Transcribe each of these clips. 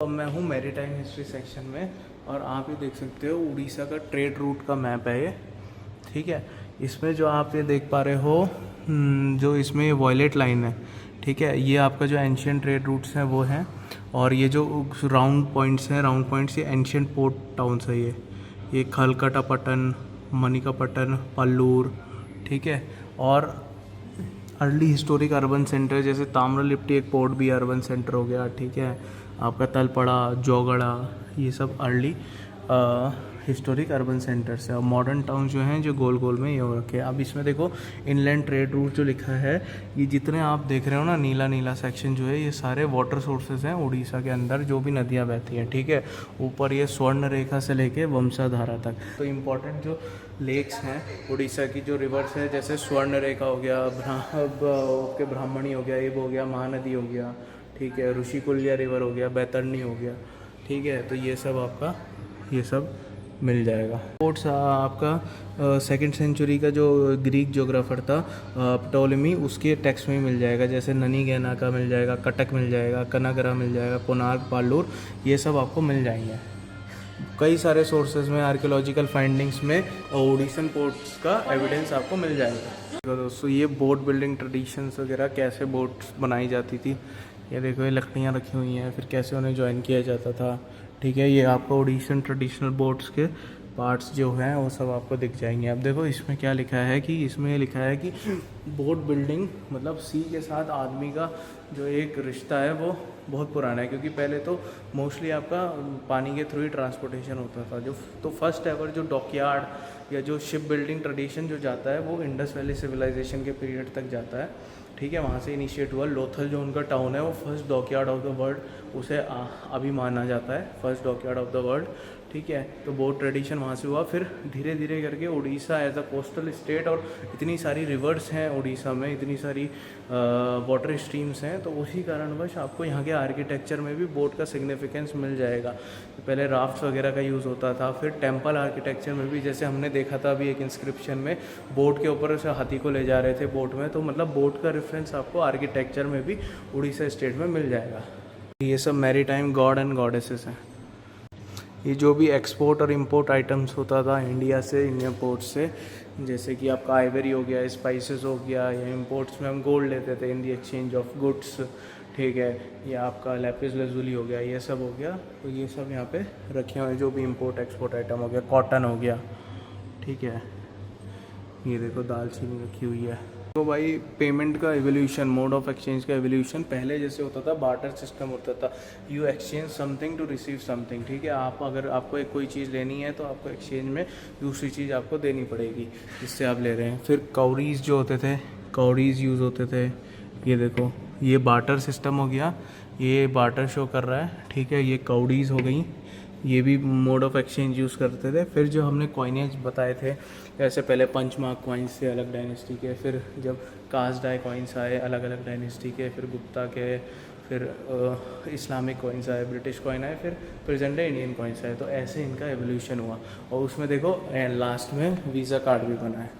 तो मैं हूँ मैरीटाइम हिस्ट्री सेक्शन में और आप ये देख सकते हो उड़ीसा का ट्रेड रूट का मैप है ये। ठीक है, इसमें जो आप ये देख पा रहे हो जो इसमें ये वॉयलेट लाइन है, ठीक है, ये आपका जो एंशियंट ट्रेड रूट्स हैं वो हैं। और ये जो राउंड पॉइंट्स हैं, राउंड पॉइंट्स ये एंशियंट पोर्ट टाउन्स है। ये खलकटापट्टन, मणिकापट्टन, पल्लूर, ठीक है। और अर्ली हिस्टोरिक अर्बन सेंटर जैसे ताम्रलिप्टी एक पोर्ट भी अर्बन सेंटर हो गया, ठीक है। आपका तलपड़ा, जोगड़ा, ये सब अर्ली हिस्टोरिक अर्बन सेंटर्स है। और मॉडर्न टाउन जो हैं जो गोल गोल में ये हो रखे हैं। अब इसमें देखो इनलैंड ट्रेड रूट जो लिखा है, ये जितने आप देख रहे हो ना नीला नीला सेक्शन जो है, ये सारे वाटर सोर्सेज हैं उड़ीसा के अंदर जो भी नदियाँ बहती हैं, ठीक है। ऊपर ये स्वर्ण रेखा से लेके वंशाधारा तक। तो इम्पोर्टेंट जो लेक्स हैं उड़ीसा की, जो रिवर्स है, जैसे स्वर्ण रेखा हो गया, ब्राह्मणी हो गया, ये हो गया, महानदी हो गया, ठीक है, ऋषिकुल्या रिवर हो गया, बैतरणी हो गया, ठीक है। तो ये सब आपका ये सब मिल जाएगा। पोर्ट्स आपका सेकंड सेंचुरी का जो ग्रीक ज्योग्राफर था प्टोलेमी, उसके टेक्स्ट में मिल जाएगा। जैसे ननीगैना का मिल जाएगा, कटक मिल जाएगा, कनागरा मिल जाएगा, कोणार्क, पालूर, ये सब आपको मिल जाएंगे। कई सारे सोर्सेज में आर्कियोलॉजिकल फाइंडिंग्स में उड़ीसन पोर्ट्स का एविडेंस आपको मिल जाएगा। तो दोस्तों ये बोट बिल्डिंग ट्रेडिशंस वगैरह, कैसे बोट्स बनाई जाती थी, ये देखो ये लकड़ियाँ रखी हुई हैं, फिर कैसे उन्हें ज्वाइन किया जाता था, ठीक है। ये आपको उड़ीसन ट्रेडिशनल बोट्स के पार्ट्स जो हैं वो सब आपको दिख जाएंगे। अब देखो इसमें क्या लिखा है कि इसमें लिखा है कि बोट बिल्डिंग मतलब सी के साथ आदमी का जो एक रिश्ता है वो बहुत पुराना है, क्योंकि पहले तो मोस्टली आपका पानी के थ्रू ही ट्रांसपोर्टेशन होता था। जो तो फर्स्ट एवर जो डॉकयार्ड या जो शिप बिल्डिंग ट्रेडिशन जो जाता है वो इंडस वैली सिविलाइजेशन के पीरियड तक जाता है, ठीक है। वहाँ से इनिशिएट हुआ। लोथल जो उनका टाउन है वो first dockyard of the world, उसे अभी माना जाता है first dockyard of the world, ठीक है। तो बोट ट्रेडिशन वहाँ से हुआ। फिर धीरे धीरे करके Orissa as a coastal state, और इतनी सारी रिवर्स हैं उड़ीसा में, इतनी सारी वाटर स्ट्रीम्स हैं, तो उसी कारणवश आपको यहाँ के आर्किटेक्चर में भी बोट का सिग्निफिकेंस मिल जाएगा। तो पहले राफ्ट्स वगैरह का यूज़ होता था। फिर टेम्पल आर्किटेक्चर में भी, जैसे हमने देखा था अभी एक इंस्क्रिप्शन में, बोट के ऊपर से हाथी को ले जा रहे थे बोट में, तो मतलब बोट का रेफरेंस आपको आर्किटेक्चर में भी उड़ीसा स्टेट में मिल जाएगा। ये सब मैरीटाइम गॉड एंड गॉडेसेस हैं। ये जो भी एक्सपोर्ट और इंपोर्ट आइटम्स होता था इंडिया से, इंडियन पोर्ट से, जैसे कि आपका आइवरी हो गया, स्पाइसेस हो गया, या इंपोर्ट्स में हम गोल्ड लेते थे इन दी एक्सचेंज ऑफ गुड्स, ठीक है, या आपका लैपिस लजुली हो गया, ये सब हो गया। तो ये सब यहाँ पे रखे हुए हैं जो भी इंपोर्ट एक्सपोर्ट आइटम हो गया। कॉटन हो गया, ठीक है। ये देखो दालचीनी रखी हुई है। तो भाई पेमेंट का एवोल्यूशन, मोड ऑफ एक्सचेंज का एवोल्यूशन, पहले जैसे होता था बार्टर सिस्टम होता था, you exchange something to receive something, ठीक है। आप अगर आपको एक कोई चीज़ लेनी है तो आपको एक्सचेंज में दूसरी चीज़ आपको देनी पड़ेगी जिससे आप ले रहे हैं। फिर कौड़ीज़ जो होते थे, कौड़ीज़ यूज़ होते थे। ये देखो ये बार्टर सिस्टम हो गया, ये बार्टर शो कर रहा है, ठीक है। ये कौड़ीज़ हो गई, ये भी मोड ऑफ एक्सचेंज यूज़ करते थे। फिर जो हमने कॉइनेज बताए थे, जैसे पहले पंचमार्क कॉइन्स थे अलग डायनेस्टी के, फिर जब कास्ट डाई कॉइन्स आए अलग अलग डायनेस्टी के, फिर गुप्ता के, फिर इस्लामिक कॉइन्स आए, ब्रिटिश कॉइन आए, फिर प्रेजेंट डे इंडियन कॉइन्स आए। तो ऐसे इनका एवोल्यूशन हुआ। और उसमें देखो लास्ट में वीज़ा कार्ड भी बना है।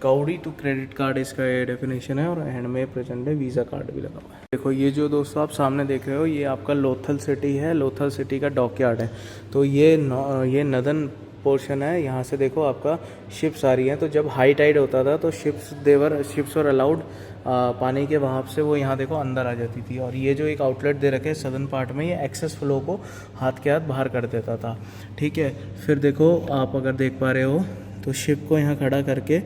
कौड़ी टू क्रेडिट कार्ड इसका ये डेफिनेशन है, और एंड में प्रेजेंट डे वीज़ा कार्ड भी लगा हुआ है। देखो ये जो दोस्तों आप सामने देख रहे हो, ये आपका लोथल सिटी है, लोथल सिटी का डॉकयार्ड है। तो ये नदन पोर्शन है। यहाँ से देखो आपका शिप्स आ रही हैं। तो जब हाई टाइड होता था तो शिप्स वर अलाउड पानी के बहाव से वो यहाँ देखो अंदर आ जाती थी। और ये जो एक आउटलेट दे रखे सदर्न पार्ट में, ये एक्सेस फ्लो को हाथ के हाथ बाहर कर देता था, ठीक है। फिर देखो आप अगर देख पा रहे हो तो शिप को यहाँ खड़ा करके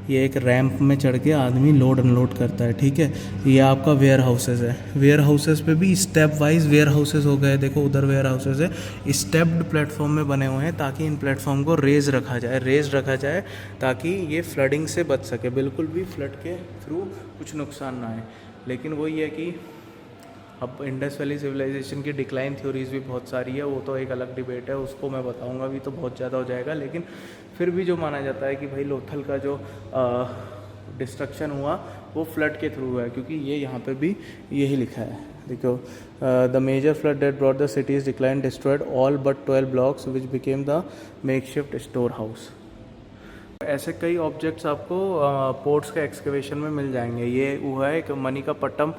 ये एक रैंप में चढ़ के आदमी लोड अनलोड करता है, ठीक है। ये आपका वेयर हाउसेस है। वेयर हाउसेस पे भी स्टेप वाइज वेयर हाउसेस हो गए। देखो उधर वेयर हाउसेस है, स्टेप्ड प्लेटफॉर्म में बने हुए हैं, ताकि इन प्लेटफॉर्म को रेज रखा जाए ताकि ये फ्लडिंग से बच सके, बिल्कुल भी फ्लड के थ्रू कुछ नुकसान ना आए। लेकिन वही है कि अब इंडस वैली सिविलाइजेशन की डिक्लाइन थ्योरीज भी बहुत सारी है, वो तो एक अलग डिबेट है, उसको मैं बताऊंगा भी तो बहुत ज़्यादा हो जाएगा। लेकिन फिर भी जो माना जाता है कि भाई लोथल का जो डिस्ट्रक्शन हुआ वो फ्लड के थ्रू हुआ है, क्योंकि ये यहाँ पे भी यही लिखा है। देखो the major flood that brought the cities decline destroyed all but 12 blocks which became the makeshift store house. ऐसे कई ऑब्जेक्ट्स आपको पोर्ट्स के एक्सकवेशन में मिल जाएंगे। ये हुआ है एक मणिकापट्टम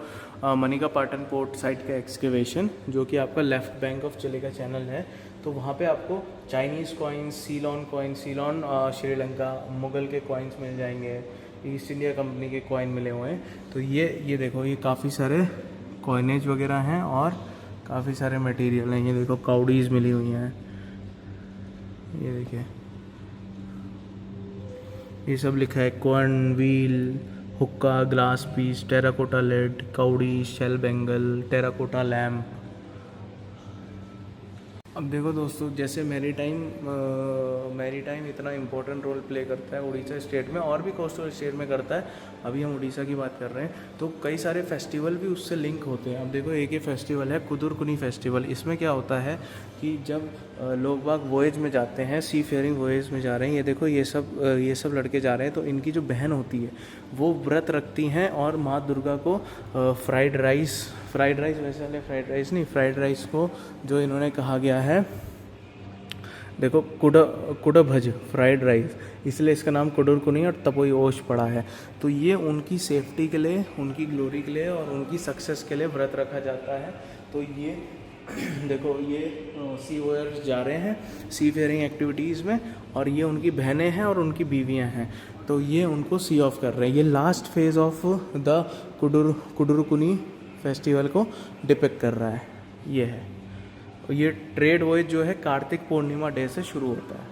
मनिकापाटन पोर्ट साइट का एक्सकेवेशन, जो कि आपका लेफ्ट बैंक ऑफ चिली का चैनल है। तो वहाँ पे आपको चाइनीज़ कॉइन्स, सीलॉन श्रीलंका, मुगल के कॉइन्स मिल जाएंगे, ईस्ट इंडिया कंपनी के कॉइन मिले हुए हैं। तो ये देखो, ये काफ़ी सारे कॉइनेज वगैरह हैं और काफ़ी सारे मटेरियल हैं। ये देखो काउडीज़ मिली हुई हैं, ये देखिए, ये सब लिखा है, corn wheel, hook, glass piece, terracotta lead, cowrie, shell bangle, terracotta lamp. अब देखो दोस्तों, जैसे मैरीटाइम इतना इम्पोर्टेंट रोल प्ले करता है उड़ीसा स्टेट में, और भी कोस्टल स्टेट में करता है, अभी हम उड़ीसा की बात कर रहे हैं, तो कई सारे फेस्टिवल भी उससे लिंक होते हैं। अब देखो, एक ये फेस्टिवल है कुदुरकुनी फेस्टिवल। इसमें क्या होता है कि जब लोग बाग वोएज में जाते हैं, सी फेयरिंग वोएज में जा रहे हैं, ये देखो ये सब लड़के जा रहे हैं, तो इनकी जो बहन होती है वो व्रत रखती हैं और माँ दुर्गा को फ्राइड राइस वैसे वाले फ्राइड राइस को, जो इन्होंने कहा गया है, देखो कुडभज फ्राइड राइस, इसलिए इसका नाम कुडुरकुनी और तपोई ओश पड़ा है। तो ये उनकी सेफ्टी के लिए, उनकी ग्लोरी के लिए और उनकी सक्सेस के लिए व्रत रखा जाता है। तो ये देखो, ये सी वोयर्स जा रहे हैं सी फेयरिंग एक्टिविटीज़ में, और ये उनकी बहनें हैं और उनकी बीवियां हैं, तो ये उनको सी ऑफ कर रहे हैं। ये last phase of the Kudurkuni festival को डिपिक्ट कर रहा है, ये है। और ये ट्रेड वॉयज जो है कार्तिक पूर्णिमा डे से शुरू होता है।